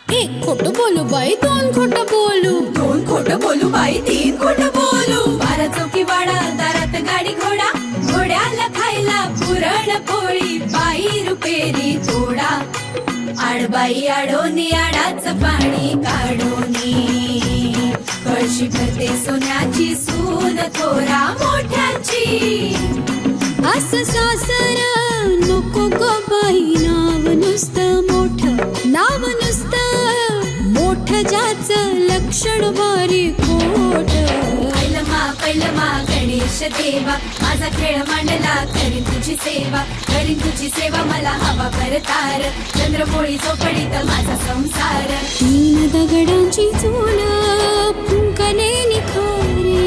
एक खोटं बोलू बाई, दोन खोटं बोलू, दोन खोटं बोलू बाई, तीन खोटं बोलू. बारा चौकी वाडा, दारात गाडी घोडा, घोड्याला खायला पुरण पोळी, बाई रुपेरी थोडा. आडबाई आडोनी आडाचं पाणी काढोनी, कळशी भरते सोन्याची सून थोरा मोठ्याची. असं सासर नको ग बाई, नाव नुसतं मोठं, नाव नुसतं मोठं, ज्याचं लक्षण भारी खोट. पैलमा गणेश देवा, माझा खेळ मांडला, करीन तुझी सेवा, करीन तुझी सेवा, मला हवा करतार, चंद्रपोळी चोपडीत माझा संसार. तीन दगडांची चूल फुंकले निखारे,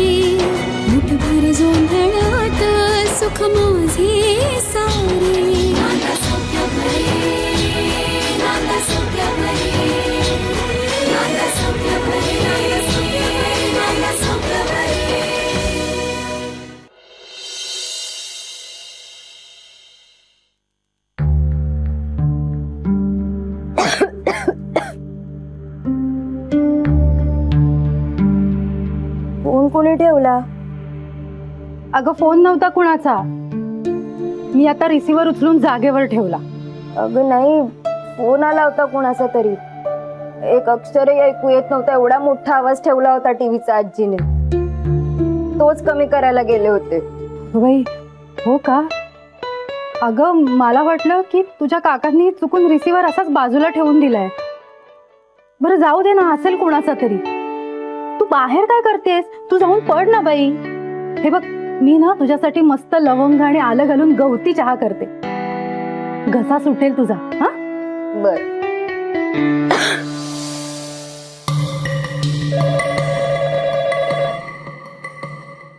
मुठभर जोंधळात सुख माझे सारे. नांदा सौख्य भरे, नांदा सौख्य भरे, नांदा सौख्य भरे, नांदा सौख्य भरे. फोन कोणी ठेवला? अगं फोन नव्हता कुणाचा, मी आता रिसिव्हर उचलून जागेवर ठेवला. अगं नाही, फोन आला होता कुणाचा तरी, एक अक्षरही ऐकू येत नव्हता, एवढा मोठा आवाज ठेवला होता टीव्हीचा आजीने. तोच कमी करायला गेले होते. बाई हो का? अगं मला वाटलं की तुझ्या काकांनी चुकून रिसिव्हर असाच बाजूला ठेवून दिलाय. बरं जाऊ दे ना, असेल कोणाचा तरी. तू बाहेर काय करतेस? तू जाऊन पड ना बाई. हे बघ, मी ना तुझ्यासाठी मस्त लवंग आणि आलं घालून गवती चहा करते, घसा सुटेल तुझा. हा बर.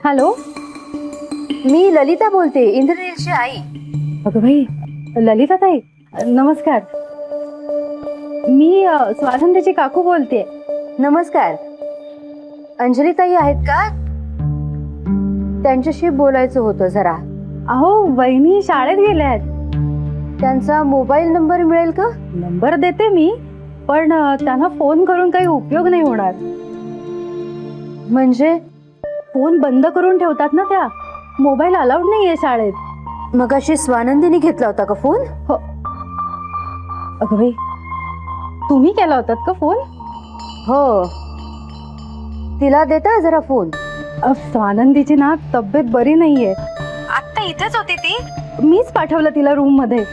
हॅलो, मी ललिता बोलते, इंद्रनीलची आई. अगं भाई, ललिता ताई नमस्कार. मी स्वानंदीची काकू बोलते. नमस्कार. अंजली ताई आहेत का? त्यांच्याशी बोलायचं होतं जरा. अहो वहिनी शाळेत गेल्यात. त्यांचा मोबाईल नंबर मिळेल का? नंबर देते मी, पण त्यांना फोन करून काही उपयोग नाही होणार. म्हणजे फोन बंद करून ठेवतात ना त्या, मोबाईल अलाउड नाहीये शाळेत. मगाशी स्वानंदीने घेतला होता का फोन? हो. अगं बाई, तुम्ही केला होतात का फोन? हो. तिला देता जरा फोन. स्वानंदीची ना तब्येत बरी नाहीये. आता इथेच होती ती, मीच पाठवलं तिला रूम मध्ये.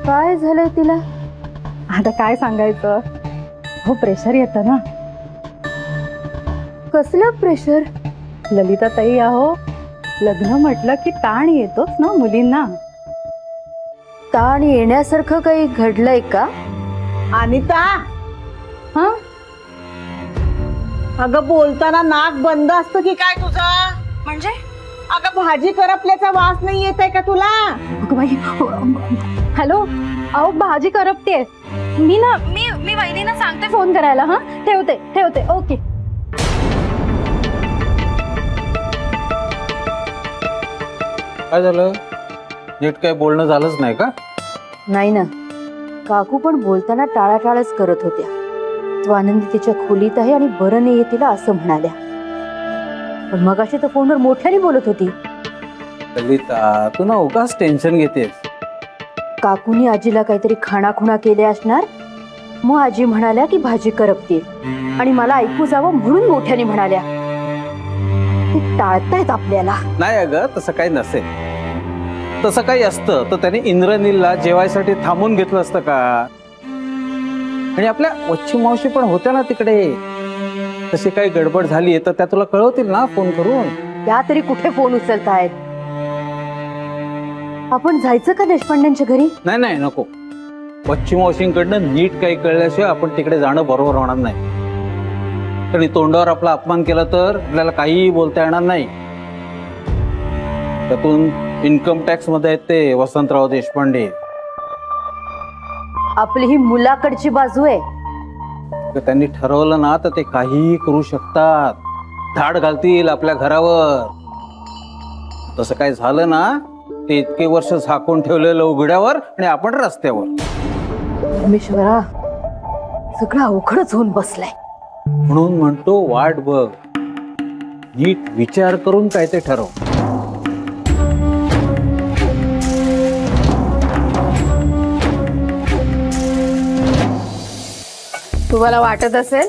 काय झालंय तिला? आता काय सांगायचं, हो प्रेशर येतं ना. कसलं प्रेशर? ललिता ताई, अहो लग्न म्हटलं की ताण येतोच ना मुलींना. ताण येण्यासारखं काही घडलंय का? अनिता, हा अगं बोलताना नाक बंद असतं की काय तुझं? म्हणजे? अगं भाजी करपल्याचा वास नाही येत आहे का तुला? अगं बाई, हॅलो, अहो भाजी करपते. मी वहिनीला सांगते फोन करायला. हा ठेवते. ओके. काय झालं? नीट काय बोलणं झालंच नाही का? नाही ना, काकू पण बोलताना टाळाटाळच करत होत्या. स्वानंदी तिच्या खोलीत आहे आणि बरं नाहीये तिला असं म्हणाल्या. पण मगाशी तर फोनवर मोठ्याने बोलत होती. ललिता, तू ना उगाच टेन्शन घेतेस. काकूनी आजीला काहीतरी खाणाखुणा केले असणार, मग आजी म्हणाल्या की भाजी करपते आणि मला ऐकू जावं म्हणून मोठ्याने म्हणाल्या. ते टाळतायत आपल्याला. नाही अगं, तसं काही नसेल. तसं काही असतं तर त्याने इंद्रनीलला जेवायसाठी थांबून घेतलं असतं का? आणि आपल्या वच्छी मावशी पण होत्या ना तिकडे. तशी काही गडबड झाली तर त्या तुला कळवतील ना फोन करून. त्या तरी कुठे फोन उचलतायत? आपण जायचं का देशपांड्यांच्या घरी? नाही नको. वच्छी मावशींकडनं नीट काही कळल्याशिवाय आपण तिकडे जाणं बरोबर होणार नाही. आणि तोंडावर आपला अपमान केला तर आपल्याला काहीही बोलता येणार नाही. त्यातून इन्कम टॅक्स मध्ये आहेत ते वसंतराव देशपांडे. आपली ही मुलाकडची बाजू आहे. तर त्यांनी ठरवलं ना तर ते काहीही करू शकतात. धाड घालतील आपल्या घरावर. तसं काय झालं ना, ते इतके वर्ष झाकून ठेवलेलं उघड्यावर आणि आपण रस्त्यावर. परमेश्वरा, सगळं अवघडच होऊन बसलंय. म्हणून म्हणतो वाट बघ, नीट विचार करून काय ते ठरव. तुम्हाला वाटत असेल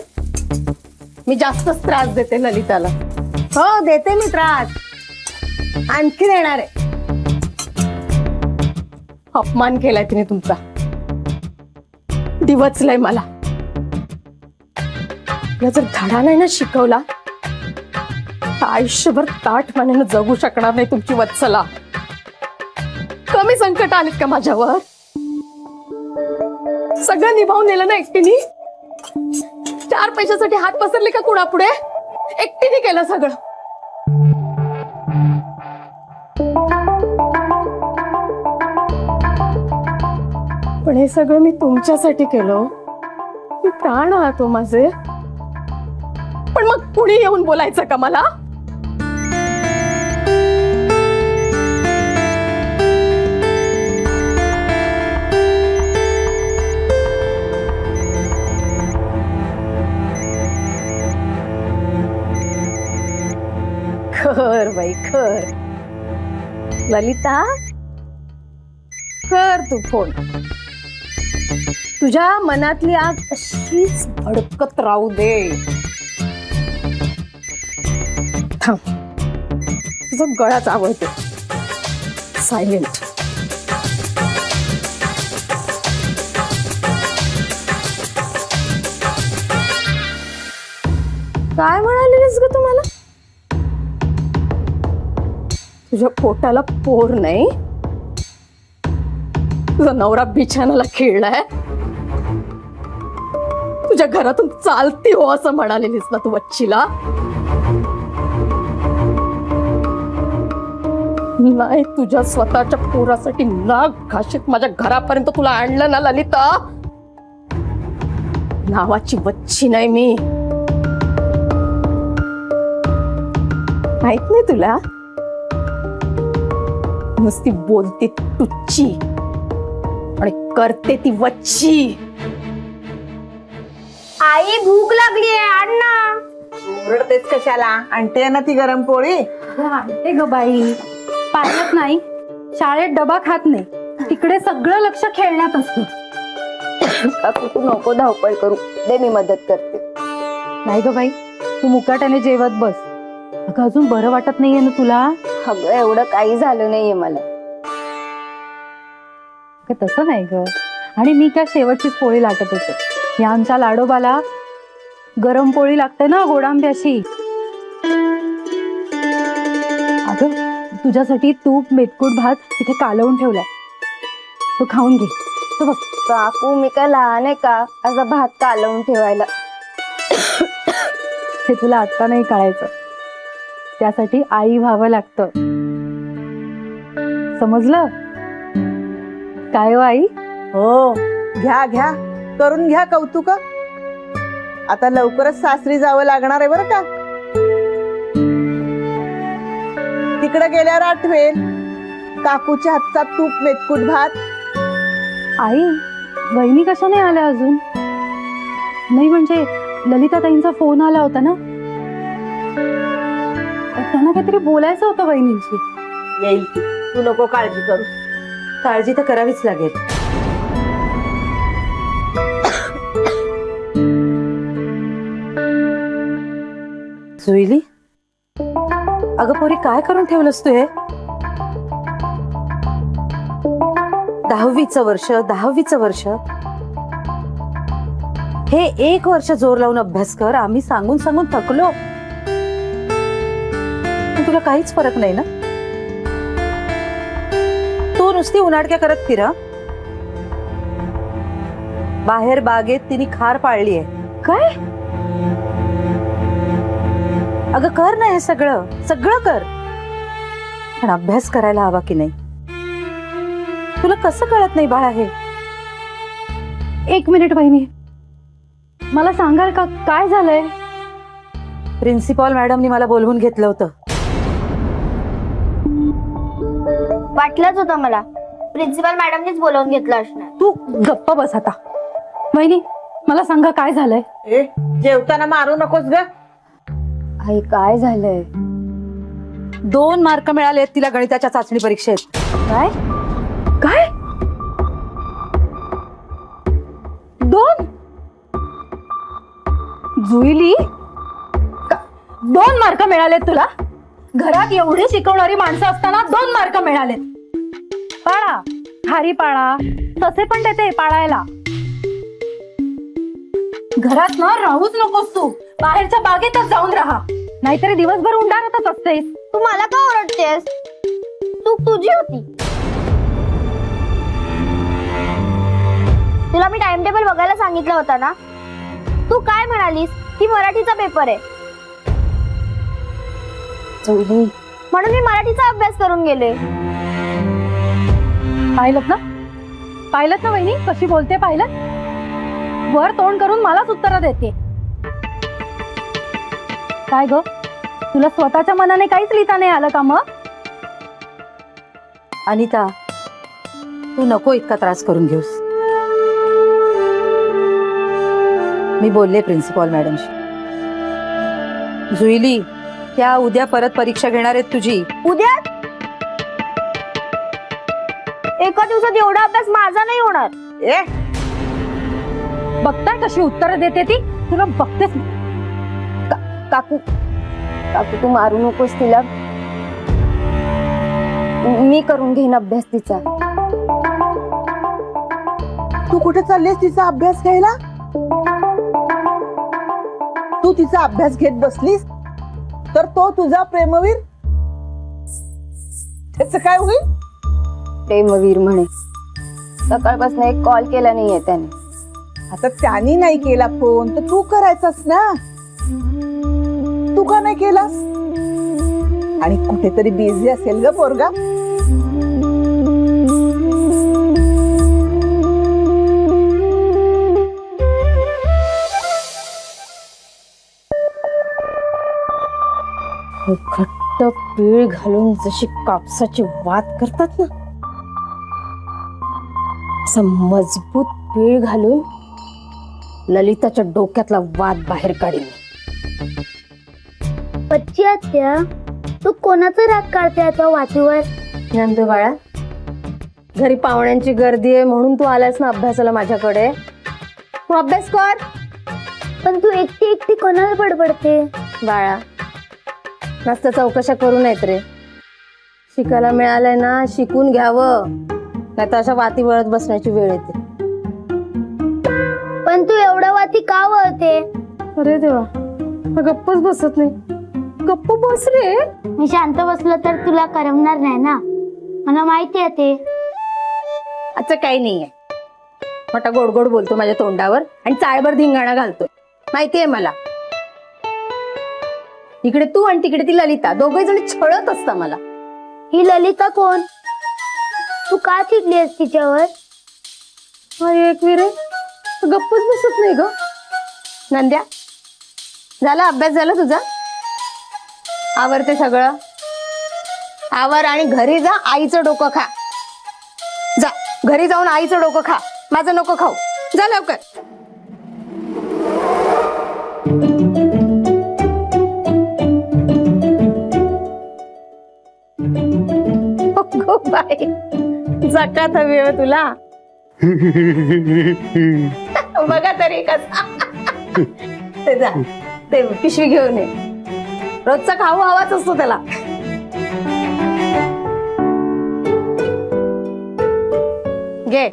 मी जास्तच त्रास देते ललिताला. हो देते मी त्रास, आणखी देणार आहे. अपमान केलाय तिने तुमचा, डिवचलंय मला. तिला जर धडा नाही ना शिकवला तर आयुष्यभर ताठमानेनं जगू शकणार नाही तुमची वत्सला. कमी संकट आलीत का माझ्यावर? सगळं निभावून नेलं ना एकटीने. 4 पैशासाठी हात पसरले का कुणापुढे? एकटीने केलं सगळं. पण हे सगळं मी तुमच्यासाठी केलं. मी प्राण आहात हो माझे. पण मग कुणी येऊन बोलायचं का मला? कर बाई कर. ललिता कर तू फोन. तुझ्या मनातली आग अशीच भडकत राहू दे. थांब, तुझं गळाच आवडते. सायलेंट. काय म्हणालीस ग तुम्हाला? तुझ्या पोटाला पोर नाही, तुझा नवरा बिछानाला खेळलाय, तुझ्या घरातून चालती हो असं म्हणालेलीस ना तू वच्चीला? नाही, तुझ्या स्वतःच्या पोरासाठी नाक घाशीत माझ्या घरापर्यंत तुला आणलं ना ललिता. नावाची वच्ची नाही मी. माहित नाही तुला? नुसती बोलते टुच्ची आणि करते ती वच्ची. आई भूक लागली आहे, आण ना. ओरडतेच कशाला? आणते ना ती गरम पोळी. आणते ग बाई. पाण्यात नाही, शाळेत डबा खात नाही, तिकडे सगळं लक्ष खेळण्यात असतं. काकू तू नको धावपळ करू दे, मी मदत करते. नाही ग बाई, तू मुकाट्याने जेवत बस. अगं अजून बरं वाटत नाहीये ना तुला? अगं एवढं काही झालं नाहीये मला. तसं नाही ग. आणि मी काय शेवटचीच पोळी लाटत होते. या आमच्या लाडोबाला गरम पोळी लागते ना गोडांब्याशी. अगं तुझ्यासाठी तूप मेतकूट भात तिथे कालवून ठेवलाय, तो खाऊन घे. तो बघ. काकू मी काय लहान आहे का असा भात कालवून ठेवायला? हे तुला आता नाही कळायचं. त्यासाठी आई व्हावं लागतं, समजलं? काय हो आई? हो घ्या घ्या, करून घ्या कौतुक. आता लवकरच सासरी जावं लागणार आहे बरं का. तिकडे गेल्यावर आठवेल काकूच्या हातचा तूप मेतकूट भात. आई, वहिनी कशा नाही आल्या अजून? नाही म्हणजे ललिता ताईंचा फोन आला होता ना, त्यांना काहीतरी बोलायचं होतं वहिनींची. येईल ती, तू नको काळजी करू. काळजी तर करावीच लागेल. जुईली, अगं पोरी काय करून ठेवलंस तू हे? 10वीचं वर्ष. हे 1 वर्ष जोर लावून अभ्यास कर. आम्ही सांगून सांगून थकलो, पण तुला काहीच फरक नाही ना. तू नुसती उन्हाडक्या करत फिरा. बाहेर बागेत तिने खार पाळली आहे. काय? अगं कर ना हे सगळं कर, पण अभ्यास करायला हवा की नाही? तुला कसं कळत नाही बाळा हे? 1 मिनिट वहिनी, मला सांगाल का काय झालंय? प्रिन्सिपॉल मॅडमनी मला बोलवून घेतलं होतं. वाटलंच होतं मला, प्रिन्सिपल मॅडमनीच बोलावून घेतलं असणार. तू गप्प बस आता. वहिनी मला सांगा काय झालंय. ए जेवताना मारू नकोस ग. आई काय झालंय. 2 मार्क मिळाले तिला गणिताच्या चाचणी परीक्षेत. काय काय 2 जुईली 2 मार्क मिळालेत तुला. घरात एवढी शिकवणारी माणसं असताना 2 मार्क मिळालेत. पाळा खारी पाळा तसे पण देते पाळायला. घरात ना राहूच नकोस तू. बाहेरच्या बागेतच जाऊन राहा नाहीतरी दिवसभर उंडारतच असतेस. तू मला का ओरडतेस? चूक तुझी होती. तुला मी टाइम टेबल बघायला सांगितलं होता ना. तू काय म्हणालीस की मराठीचा पेपर आहे जुईली म्हणून मी मराठीचा अभ्यास करून गेले. पाहिलं ना वहिनी कशी बोलते. पाहिलं वर तोंड करून मलाच उत्तर देते. काय ग तुला स्वतःच्या मनाने काहीच लिहिता नाही आलं का मग. अनिता तू नको इतका त्रास करून घेऊस. मी बोलले प्रिन्सिपॉल मॅडमशी. जुईली त्या उद्या परत परीक्षा घेणार आहेत तुझी. उद्या एका दिवसात एवढा अभ्यास माझा नाही होणार. ए बघताय कशी उत्तर देते ती. तुला बघतेस. काकू काकू तू मारू नकोस तिला. मी करून घेईन अभ्यास तिचा. तू कुठे चाललीस तिचा अभ्यास घ्यायला. तू तिचा अभ्यास घेत बसलीस तर तो तुझा प्रेमवीर. त्याच काय होईल. प्रेमवीर म्हणे. सकाळपासून एक कॉल केला नाहीये त्याने. आता त्याने नाही केला फोन तर तू करायचास ना. तू का नाही केलास. आणि कुठेतरी बिझी असेल ग पोरगा. घट्ट पीळ घालून जशी कापसाची वात करतात ना असं मजबूत पीळ घालून ललिताच्या डोक्यातला वाद बाहेर काढीन. पच्ची आत्या तू कोणाचा राग काढते आता वाचीवर. नंदू बाळा घरी पाहुण्यांची गर्दी आहे म्हणून तू आलास ना अभ्यासाला माझ्याकडे. तू अभ्यास कर. पण तू एकटी एकटी कोणाला बडबडते. बाळा मस्त चौकशा करू नयेत रे. शिकायला मिळालंय ना शिकून घ्यावं. नाही तर अशा वाती वळत बसण्याची वेळ येते. पण तू एवढा वाती का वळते. अरे देवा गप्पच बसत नाही. गप्प बस रे. मी शांत बसलो तर तुला करमणार नाही ना. मला माहिती आहे ते. असं काही नाहीये. मोठा गोड गोड बोलतो माझ्या तोंडावर आणि चाळभर धिंगाणा घालतोय. माहितीये मला. इकडे तू आणि तिकडे ती ललिता दोघे जण छळत असता मला. ही ललिता कोण. तू का चिडलीस तिच्यावर. एक विरे गप्पच बसत नाही ग. नंद्या झाला अभ्यास झाला तुझा. आवरते सगळं. आवर आणि घरी जा आईचं डोकं खा. जा घरी जाऊन आईचं डोकं खा. माझं नको खाऊ. जा लवकर. अगो बाई जकात हवी हो तुला. बघा तरी कसा. ते जा ते पिशवी घेऊन ये. रोजचा खाऊ हवाच असतो त्याला. घे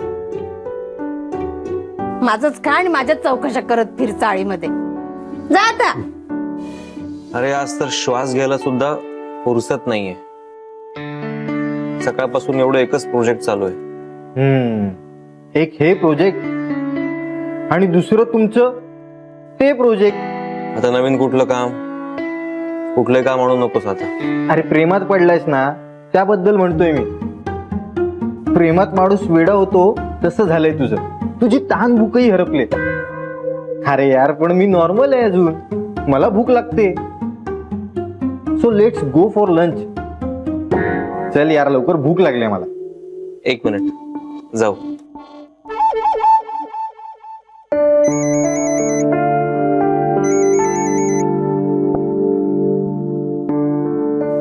माझच खा आणि माझ्याच चौकशा करत फिर चाळीमध्ये. जा आता. अरे आज तर श्वास घ्यायला सुद्धा फुरसत नाहीये. सकाळपासून एवढं एकच प्रोजेक्ट चालू आहे. एक हे प्रोजेक्ट आणि दुसरं तुमचं ते प्रोजेक्ट. आता नवीन कुठलं काम. कुठलं काम आणू नकोस आता. अरे प्रेमात पडलायस ना त्याबद्दल म्हणतोय मी. प्रेमात माणूस वेडा होतो तसं झालंय तुझं. तुझी तहान भूकही हरपले. अरे यार पण मी नॉर्मल आहे अजून. मला भूक लागते. So let's go for lunch. चल यार लवकर भूक लागली मला. 1 मिनिट जाऊ.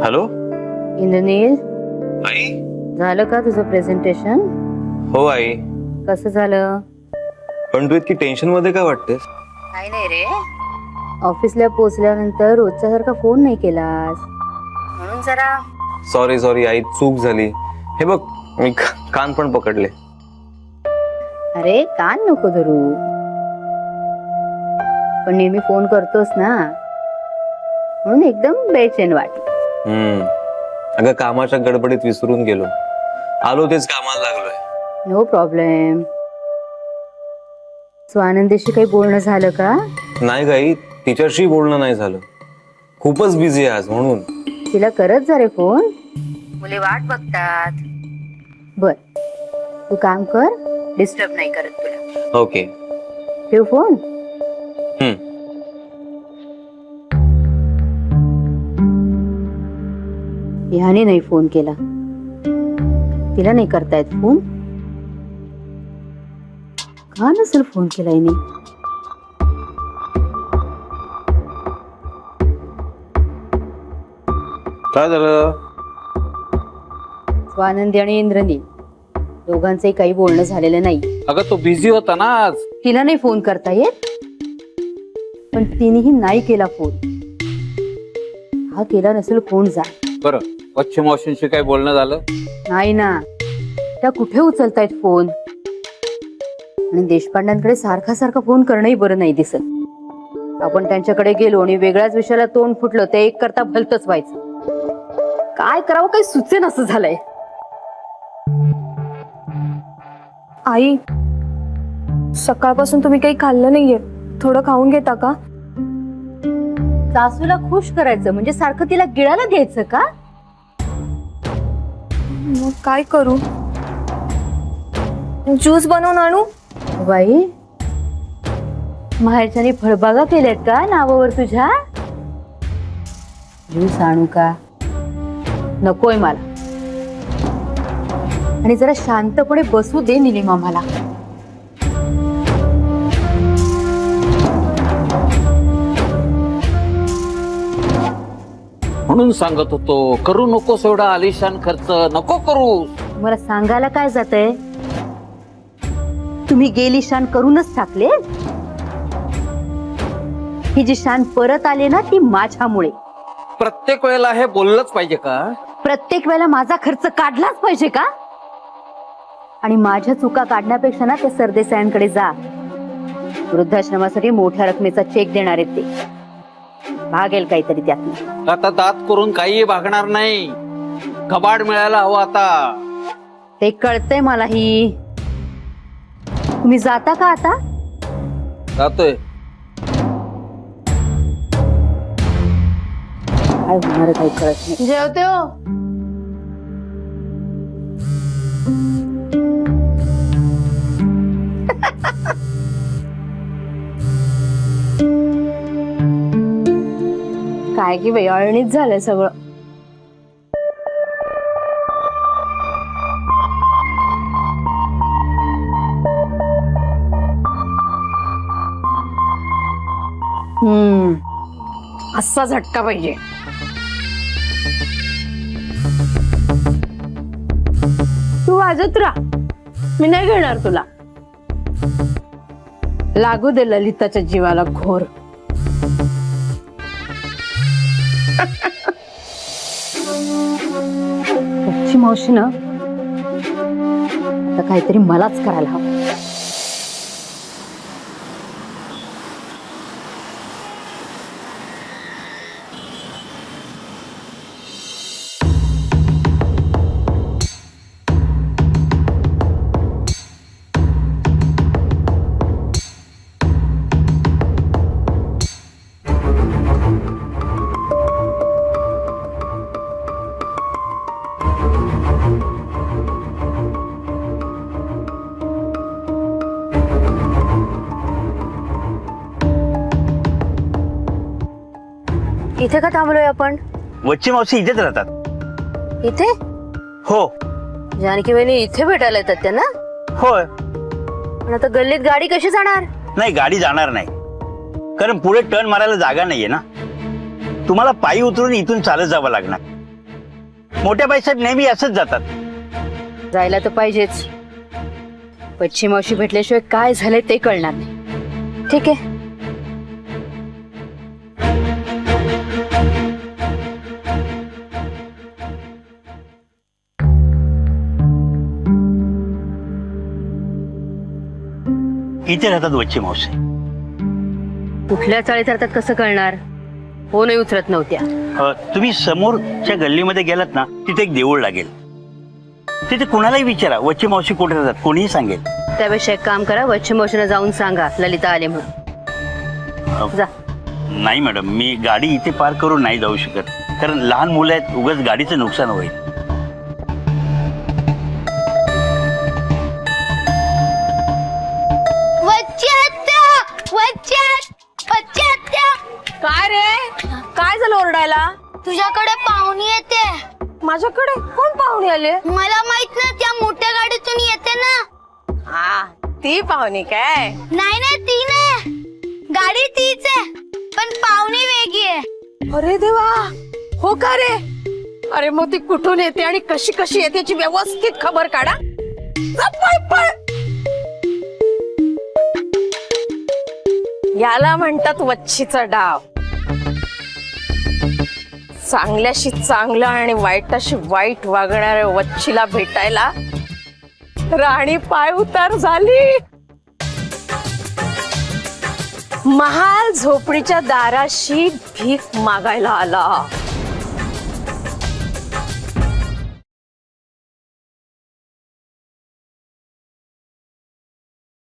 हॅलो इंद्रनील, आई. झालं का तुझं प्रेझेंटेशन? हो आई. कसं झालं? पण तू इतकी टेन्शन मध्ये काय वाटतेस? काही नाही रे, ऑफिसला पोहोचल्यानंतर रोजच्या सारखा फोन नाही केलास म्हणून जरा. सॉरी आई, चूक झाली. हे बघ, मी कान पण पकडले. अरे कान नको धरू, पण नेहमी फोन करतोस ना म्हणून एकदम बेचैन वाटलं. अगं कामाच्या गडबडीत विसरून गेलो. आलो तेच कामाला लागलोय. No problem. स्वानंदीशी काही बोलणं झालं का? नाही गाई, तिच्याशी बोलणं नाही झालं. खूपच बिझी आहे आज म्हणून. तिला करत जा रे फोन, मुले वाट बघतात. बर, तू काम कर, डिस्टर्ब नाही करत तुला. ओके. ठेव फोन. ह्याने नाही फोन केला, तिला नाही करतायत फोन. का नसेल फोन केला हिने? काय झालं? स्वानंदी आणि इंद्रनील दोघांचंही काही बोलणं झालेलं नाही. अगं तो बिझी होता ना आज. तिला नाही फोन करता येत, पण तिनेही नाही केला फोन. हा केला नसेल फोन जा. बरं, वच्छी मावशींशी काही बोलणं झालं? नाही ना, त्या कुठे उचलतायत फोन. आणि देशपांड्यांकडे सारखा सारखा फोन करणंही बरं नाही दिसत. आपण त्यांच्याकडे गेलो आणि वेगळ्याच विषयाला तोंड फुटलं ते एक करता भलतच व्हायचं. काय करावं काही सुचेन असं झालंय. आई, सकाळपासून तुम्ही काही खाल्लं नाहीये, थोडं खाऊन घेता का? सासूला खुश करायचं म्हणजे सारखं तिला गिळायला द्यायचं का? मग काय करू? ज्यूस बनवून आणू? बाई, माहेरच्याने फळबागा केल्यात का नावावर तुझ्या? ज्यूस आणू का? नकोय मला. आणि जरा शांतपणे बसू दे निलिमा मला. म्हणून सांगत होतो, करू नकोस एवढा आलिशान खर्च, नको करू. मला सांगायला काय जातंय? तुम्ही गेली शान करूनच टाकले. ही जी शान परत आले ना ती माझ्यामुळे. प्रत्येक वेळेला हे बोललंच पाहिजे का? प्रत्येक वेळेला माझा खर्च काढलाच पाहिजे का? आणि माझ्या चुका काढण्यापेक्षा ना त्या सरदेसायांकडे जा. वृद्धाश्रमासाठी मोठ्या रकमेचा चेक देणार आहेत ते. भागेल काहीतरी त्यात. आता दात करून काही भागणार नाही. कबाड मिळायला हवं आता. ते कळतंय मलाही. तुम्ही जाता का आता? जातोय. काय होणार काही कळत नाही. जेवते हो. काय की बाई, अळणीच झालंय सगळं. असा झटका पाहिजे. तू वाजत राहा, मी नाही घेणार तुला. लागू दे ललिताच्या जीवाला घोर. मावशी ना आता काहीतरी मलाच करायला हवं. इथे का थांबलोय आपण? वच्ची मावशी इथेच राहतात. इथे? हो. जानकी वहिनी इथे भेटायला येतात त्यांना? होय. पण आता गल्लीत गाडी कशी जाणार? नाही गाडी जाणार नाही, कारण पुढे टर्न मारायला जागा नाहीये ना. तुम्हाला पायी उतरून इथून चालत जावं लागणार. मोठ्या बाईसाहेब नेहमी असंच जातात. जायला तर पाहिजेच. वच्छी मावशी भेटल्याशिवाय काय झालंय ते कळणार नाही. ठीक आहे. इथे राहतात वच्ची मावशी. कुठल्या चाळीत राहतात कसं कळणार? फोनही उचलत नव्हत्या. तुम्ही समोरच्या गल्लीमध्ये गेलात ना, तिथे एक देऊळ लागेल. तिथे कुणालाही विचारा वच्ची मावशी कुठे राहतात, कोणीही सांगेल. त्यापेक्षा एक काम करा, वच्छी मावशीला जाऊन सांगा ललिता आले म्हणून. जा. नाही मॅडम, मी गाडी इथे पार्क करून नाही जाऊ शकत, कारण लहान मुलं आहेत, उगाच गाडीचं नुकसान होईल. काय रे, काय झालं ओरडायला? तुझ्याकडे पाहुणी येते. माझ्याकडे कोण पाहुणे आले? मला माहित ना, त्या मोठ्या गाडीतून येते ना. हा, ती पाहुणी काय? नाही नाही, ती नाही. गाडी तीच आहे, पण पाहुणी वेगळी आहे. अरे देवा, हो का रे? अरे मग ती कुठून येते आणि कशी कशी येते याची व्यवस्थित खबर काढा. जा, पळ पळ. याला म्हणतात वच्छीचा डाव. चांगल्याशी चांगलं आणि वाईटाशी वाईट वागणाऱ्या वच्छीला भेटायला राणी पाय उतार झाली. महाल झोपडीच्या दाराशी भीक मागायला आला.